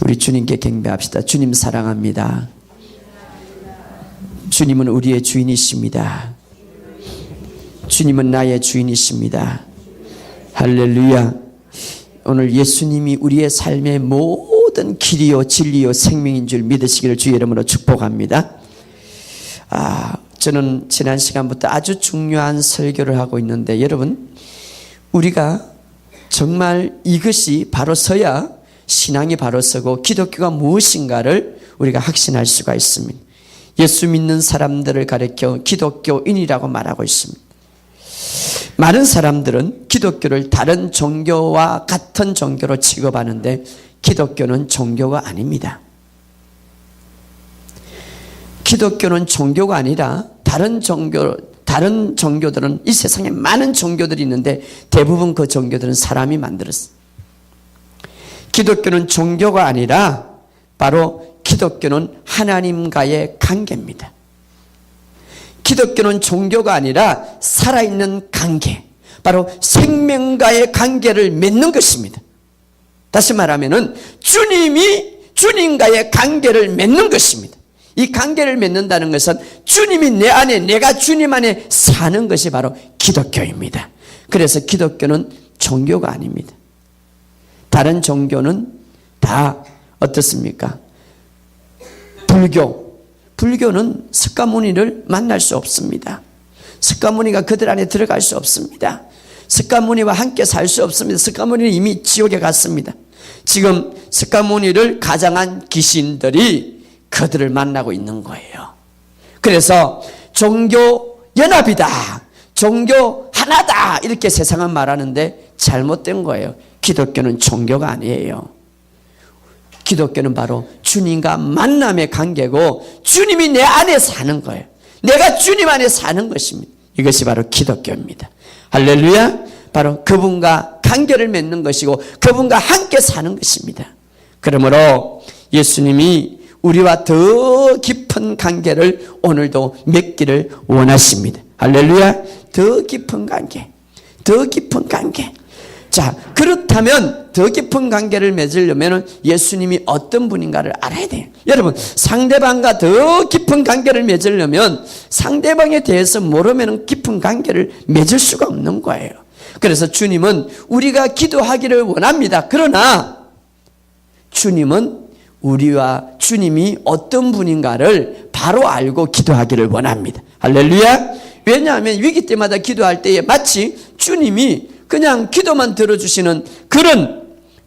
우리 주님께 경배합시다. 주님 사랑합니다. 주님은 우리의 주인이십니다. 주님은 나의 주인이십니다. 할렐루야. 오늘 예수님이 우리의 삶의 모든 길이요 진리요 생명인 줄 믿으시기를 주의 이름으로 축복합니다. 저는 지난 시간부터 아주 중요한 설교를 하고 있는데, 여러분, 우리가 정말 이것이 바로 서야 신앙이 바로 서고 기독교가 무엇인가를 우리가 확신할 수가 있습니다. 예수 믿는 사람들을 가리켜 기독교인이라고 말하고 있습니다. 많은 사람들은 기독교를 다른 종교와 같은 종교로 취급하는데 기독교는 종교가 아닙니다. 기독교는 종교가 아니라 다른 종교들은, 이 세상에 많은 종교들이 있는데 대부분 그 종교들은 사람이 만들었어요. 기독교는 종교가 아니라 바로 기독교는 하나님과의 관계입니다. 기독교는 종교가 아니라 살아있는 관계, 바로 생명과의 관계를 맺는 것입니다. 다시 말하면은 주님과의 관계를 맺는 것입니다. 이 관계를 맺는다는 것은 주님이 내 안에, 내가 주님 안에 사는 것이 바로 기독교입니다. 그래서 기독교는 종교가 아닙니다. 다른 종교는 다 어떻습니까? 불교는 석가모니를 만날 수 없습니다. 석가모니가 그들 안에 들어갈 수 없습니다. 석가모니와 함께 살 수 없습니다. 석가모니는 이미 지옥에 갔습니다. 지금 석가모니를 가장한 귀신들이 그들을 만나고 있는 거예요. 그래서 종교 연합이다, 종교 하나다, 이렇게 세상은 말하는데 잘못된 거예요. 기독교는 종교가 아니에요. 기독교는 바로 주님과 만남의 관계고 주님이 내 안에 사는 거예요. 내가 주님 안에 사는 것입니다. 이것이 바로 기독교입니다. 할렐루야. 바로 그분과 관계를 맺는 것이고 그분과 함께 사는 것입니다. 그러므로 예수님이 우리와 더 깊은 관계를 오늘도 맺기를 원하십니다. 할렐루야. 더 깊은 관계, 더 깊은 관계. 자, 그렇다면 더 깊은 관계를 맺으려면 예수님이 어떤 분인가를 알아야 돼요. 여러분, 상대방과 더 깊은 관계를 맺으려면 상대방에 대해서 모르면 깊은 관계를 맺을 수가 없는 거예요. 그래서 주님은 우리가 기도하기를 원합니다. 그러나 주님은 우리와 주님이 어떤 분인가를 바로 알고 기도하기를 원합니다. 할렐루야. 왜냐하면 위기 때마다 기도할 때에 마치 주님이 그냥 기도만 들어주시는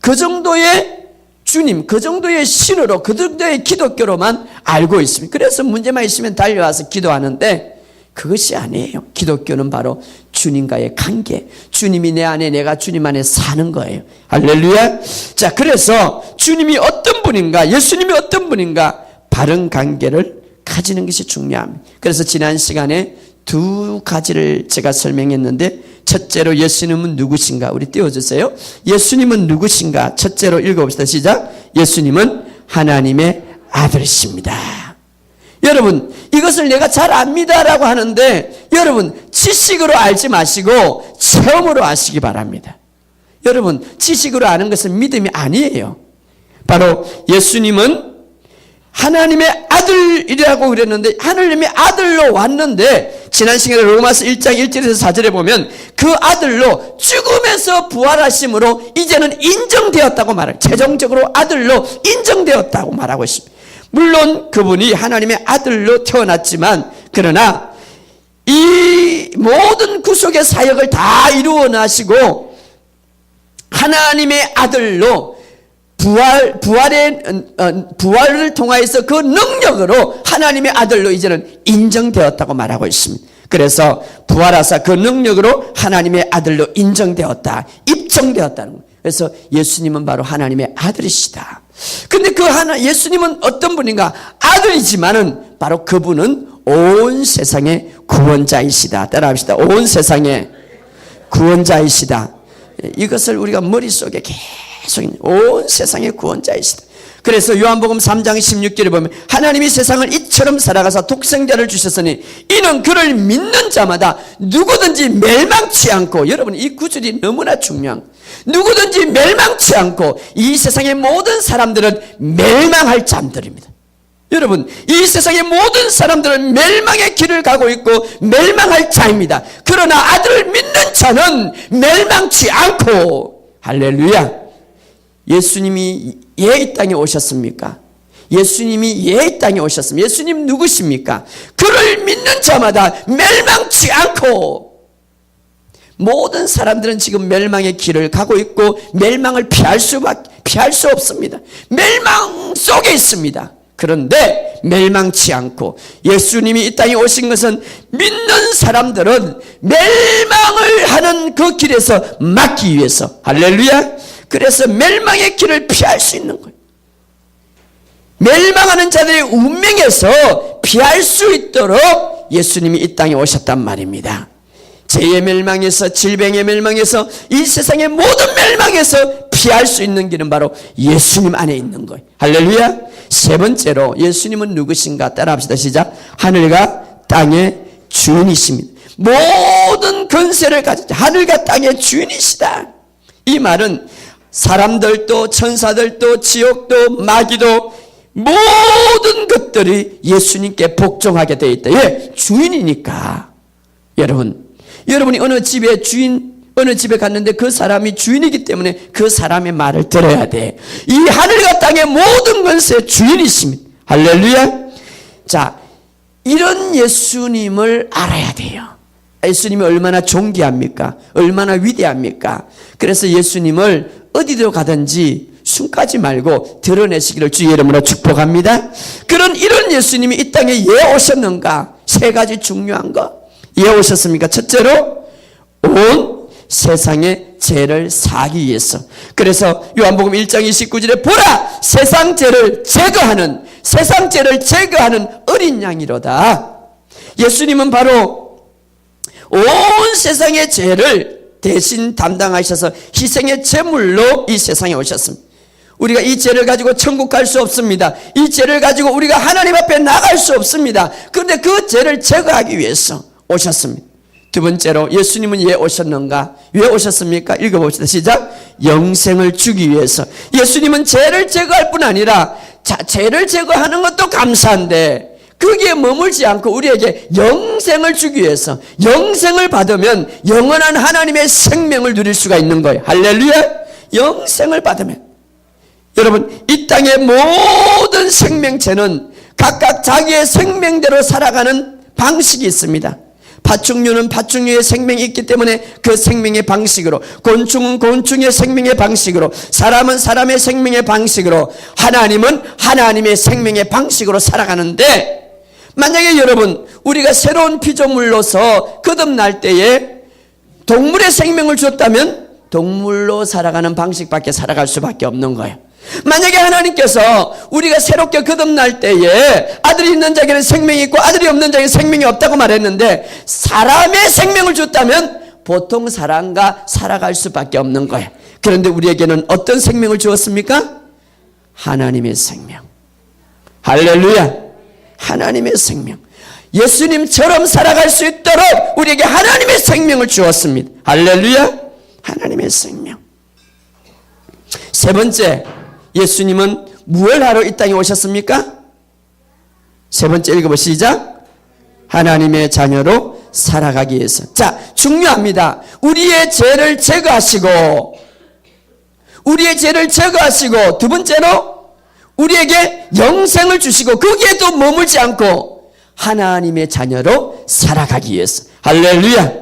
그 정도의 주님, 그 정도의 신으로, 그 정도의 기독교로만 알고 있습니다. 그래서 문제만 있으면 달려와서 기도하는데 그것이 아니에요. 기독교는 바로 주님과의 관계, 주님이 내 안에, 내가 주님 안에 사는 거예요. 할렐루야. 자, 그래서 주님이 어떤 분인가, 예수님이 어떤 분인가, 바른 관계를 가지는 것이 중요합니다. 그래서 지난 시간에 두 가지를 제가 설명했는데, 첫째로 예수님은 누구신가? 우리 띄워주세요. 예수님은 누구신가? 첫째로 읽어봅시다. 시작. 예수님은 하나님의 아들이십니다. 여러분, 이것을 내가 잘 압니다라고 하는데 여러분, 지식으로 알지 마시고 체험으로 아시기 바랍니다. 여러분, 지식으로 아는 것은 믿음이 아니에요. 바로 예수님은 하나님의 아들이라고 그랬는데 하나님의 아들로 왔는데, 지난 시간에 로마서 1장 1절에서 4절에 보면 그 아들로 죽음에서 부활하심으로 이제는 인정되었다고 말해요. 최종적으로 아들로 인정되었다고 말하고 있습니다. 물론 그분이 하나님의 아들로 태어났지만, 그러나 이 모든 구속의 사역을 다 이루어 나시고 하나님의 아들로 부활을 통하여서 그 능력으로 하나님의 아들로 이제는 인정되었다고 말하고 있습니다. 그래서 부활하사 그 능력으로 하나님의 아들로 인정되었다, 입증되었다는 거예요. 그래서 예수님은 바로 하나님의 아들이시다. 근데 예수님은 어떤 분인가? 아들이지만은 바로 그분은 온 세상의 구원자이시다. 따라합시다. 온 세상의 구원자이시다. 이것을 우리가 머릿속에 계속 온 세상의 구원자이시다. 그래서 요한복음 3장 16절에 보면 하나님이 세상을 이처럼 사랑하사 독생자를 주셨으니 이는 그를 믿는 자마다 누구든지 멸망치 않고, 여러분 이 구절이 너무나 중요한, 누구든지 멸망치 않고, 이 세상의 모든 사람들은 멸망할 자들입니다. 여러분 이 세상의 모든 사람들은 멸망의 길을 가고 있고 멸망할 자입니다. 그러나 아들을 믿는 자는 멸망치 않고, 할렐루야. 예수님이 이 땅에 오셨습니까? 예수님이 이 땅에 오셨습니다. 예수님 누구십니까? 그를 믿는 자마다 멸망치 않고, 모든 사람들은 지금 멸망의 길을 가고 있고 멸망을 피할 수 없습니다. 멸망 속에 있습니다. 그런데 멸망치 않고, 예수님이 이 땅에 오신 것은 믿는 사람들은 멸망을 하는 그 길에서 막기 위해서, 할렐루야. 그래서 멸망의 길을 피할 수 있는 거예요. 멸망하는 자들의 운명에서 피할 수 있도록 예수님이 이 땅에 오셨단 말입니다. 죄의 멸망에서, 질병의 멸망에서, 이 세상의 모든 멸망에서 피할 수 있는 길은 바로 예수님 안에 있는 거예요. 할렐루야. 세 번째로 예수님은 누구신가? 따라합시다. 시작. 하늘과 땅의 주인이십니다. 모든 권세를 가진 하늘과 땅의 주인이시다. 이 말은 사람들도 천사들도 지옥도 마귀도 모든 것들이 예수님께 복종하게 되어 있다. 예, 주인이니까. 여러분이 어느 집에 갔는데 그 사람이 주인이기 때문에 그 사람의 말을 들어야 돼. 이 하늘과 땅의 모든 것의 주인이십니다. 할렐루야. 자, 이런 예수님을 알아야 돼요. 예수님이 얼마나 존귀합니까? 얼마나 위대합니까? 그래서 예수님을 어디로 가든지 숨가지 말고 드러내시기를 주의 이름으로 축복합니다. 이런 예수님이 이 땅에 왜 오셨는가? 세 가지 중요한 거. 왜 오셨습니까? 첫째로 온 세상의 죄를 사하기 위해서. 그래서 요한복음 1장 29절에 보라, 세상 죄를 제거하는 어린 양이로다. 예수님은 바로 온 세상의 죄를 대신 담당하셔서 희생의 제물로 이 세상에 오셨습니다. 우리가 이 죄를 가지고 천국 갈 수 없습니다. 이 죄를 가지고 우리가 하나님 앞에 나갈 수 없습니다. 그런데 그 죄를 제거하기 위해서 오셨습니다. 두 번째로 예수님은 왜 오셨는가? 왜 오셨습니까? 읽어봅시다. 시작. 영생을 주기 위해서. 예수님은 죄를 제거할 뿐 아니라, 죄를 제거하는 것도 감사한데 거기에 머물지 않고 우리에게 영생을 주기 위해서, 영생을 받으면 영원한 하나님의 생명을 누릴 수가 있는 거예요. 할렐루야. 영생을 받으면, 여러분 이 땅의 모든 생명체는 각각 자기의 생명대로 살아가는 방식이 있습니다. 파충류는 파충류의 생명이 있기 때문에 그 생명의 방식으로, 곤충은 곤충의 생명의 방식으로, 사람은 사람의 생명의 방식으로, 하나님은 하나님의 생명의 방식으로 살아가는데, 만약에 여러분 우리가 새로운 피조물로서 거듭날 때에 동물의 생명을 줬다면 동물로 살아가는 방식밖에 살아갈 수밖에 없는 거예요. 만약에 하나님께서 우리가 새롭게 거듭날 때에 아들이 있는 자에게는 생명이 있고 아들이 없는 자에게는 생명이 없다고 말했는데, 사람의 생명을 줬다면 보통 사람과 살아갈 수밖에 없는 거예요. 그런데 우리에게는 어떤 생명을 주었습니까? 하나님의 생명. 할렐루야. 하나님의 생명. 예수님처럼 살아갈 수 있도록 우리에게 하나님의 생명을 주었습니다. 할렐루야. 하나님의 생명. 세 번째, 예수님은 무엇을 하러 이 땅에 오셨습니까? 세 번째 읽어보시죠. 시작. 하나님의 자녀로 살아가기 위해서. 자, 중요합니다. 우리의 죄를 제거하시고, 두 번째로 우리에게 영생을 주시고, 거기에도 머물지 않고 하나님의 자녀로 살아가기 위해서. 할렐루야.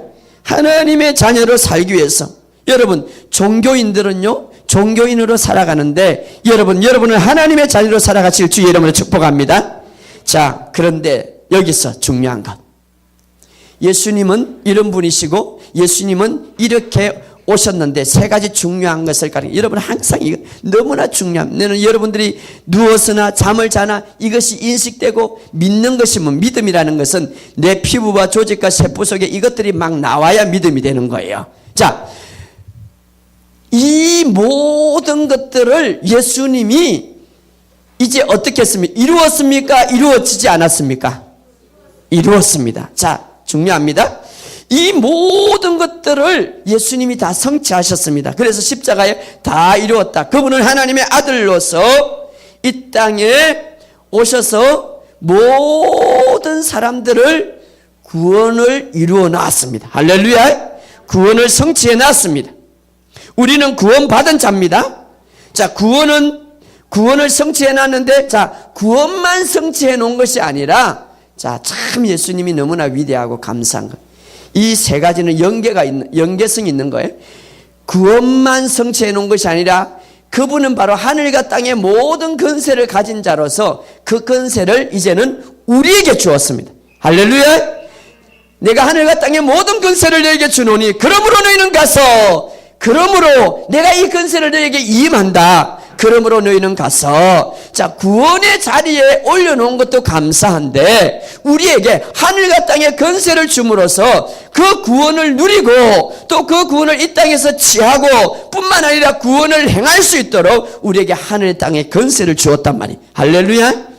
하나님의 자녀로 살기 위해서. 여러분 종교인들은요, 종교인으로 살아가는데 여러분은 하나님의 자녀로 살아가실 주의 이름으로 축복합니다. 자, 그런데 여기서 중요한 것, 예수님은 이런 분이시고 예수님은 이렇게 오셨는데 세 가지 중요한 것을 가르쳐. 여러분 항상 이거 너무나 중요합니다. 여러분들이 누워서나 잠을 자나 이것이 인식되고 믿는 것이 뭐, 믿음이라는 것은 내 피부와 조직과 세포 속에 이것들이 막 나와야 믿음이 되는 거예요. 자, 이 모든 것들을 예수님이 이제 어떻게 했습니까? 이루었습니까? 이루어지지 않았습니까? 이루었습니다. 자, 중요합니다. 이 모든 것들을 예수님이 다 성취하셨습니다. 그래서 십자가에 다 이루었다. 그분은 하나님의 아들로서 이 땅에 오셔서 모든 사람들을 구원을 이루어 놨습니다. 할렐루야. 구원을 성취해 놨습니다. 우리는 구원받은 자입니다. 자, 구원을 성취해 놨는데, 자, 구원만 성취해 놓은 것이 아니라, 자, 참 예수님이 너무나 위대하고 감사한 것. 이 세 가지는 연계성이 있는 거예요. 구원만 성취해 놓은 것이 아니라 그분은 바로 하늘과 땅의 모든 권세를 가진 자로서 그 권세를 이제는 우리에게 주었습니다. 할렐루야. 내가 하늘과 땅의 모든 권세를 너에게 주노니 그러므로 너희는 가서, 그러므로 내가 이 권세를 너에게 임한다. 그러므로 너희는 가서, 자, 구원의 자리에 올려놓은 것도 감사한데 우리에게 하늘과 땅의 권세를 줌으로써 그 구원을 누리고 또 그 구원을 이 땅에서 취하고 뿐만 아니라 구원을 행할 수 있도록 우리에게 하늘 땅의 권세를 주었단 말이에요. 할렐루야.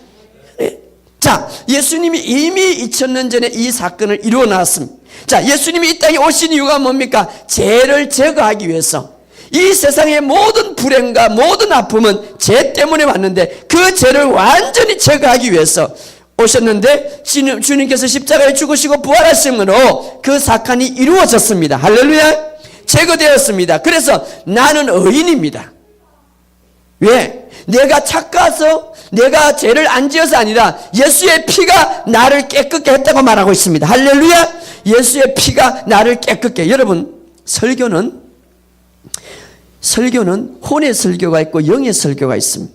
자, 예수님이 이미 2000년 전에 이 사건을 이루어 놨습니다. 자, 예수님이 이 땅에 오신 이유가 뭡니까? 죄를 제거하기 위해서. 이 세상의 모든 불행과 모든 아픔은 죄 때문에 왔는데 그 죄를 완전히 제거하기 위해서 오셨는데 주님께서 십자가에 죽으시고 부활하심으로 그 사건이 이루어졌습니다. 할렐루야. 제거되었습니다. 그래서 나는 의인입니다. 왜? 내가 착가서 내가 죄를 안 지어서 아니라 예수의 피가 나를 깨끗게 했다고 말하고 있습니다. 할렐루야. 예수의 피가 나를 깨끗게. 여러분, 설교는 혼의 설교가 있고 영의 설교가 있습니다.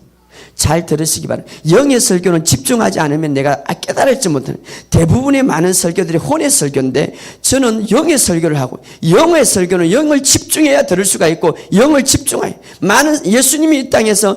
잘 들으시기 바랍니다. 영의 설교는 집중하지 않으면 내가 깨달을지 못하는, 대부분의 많은 설교들이 혼의 설교인데 저는 영의 설교를 하고, 영의 설교는 영을 집중해야 들을 수가 있고 영을 집중해야, 많은 예수님이 이 땅에서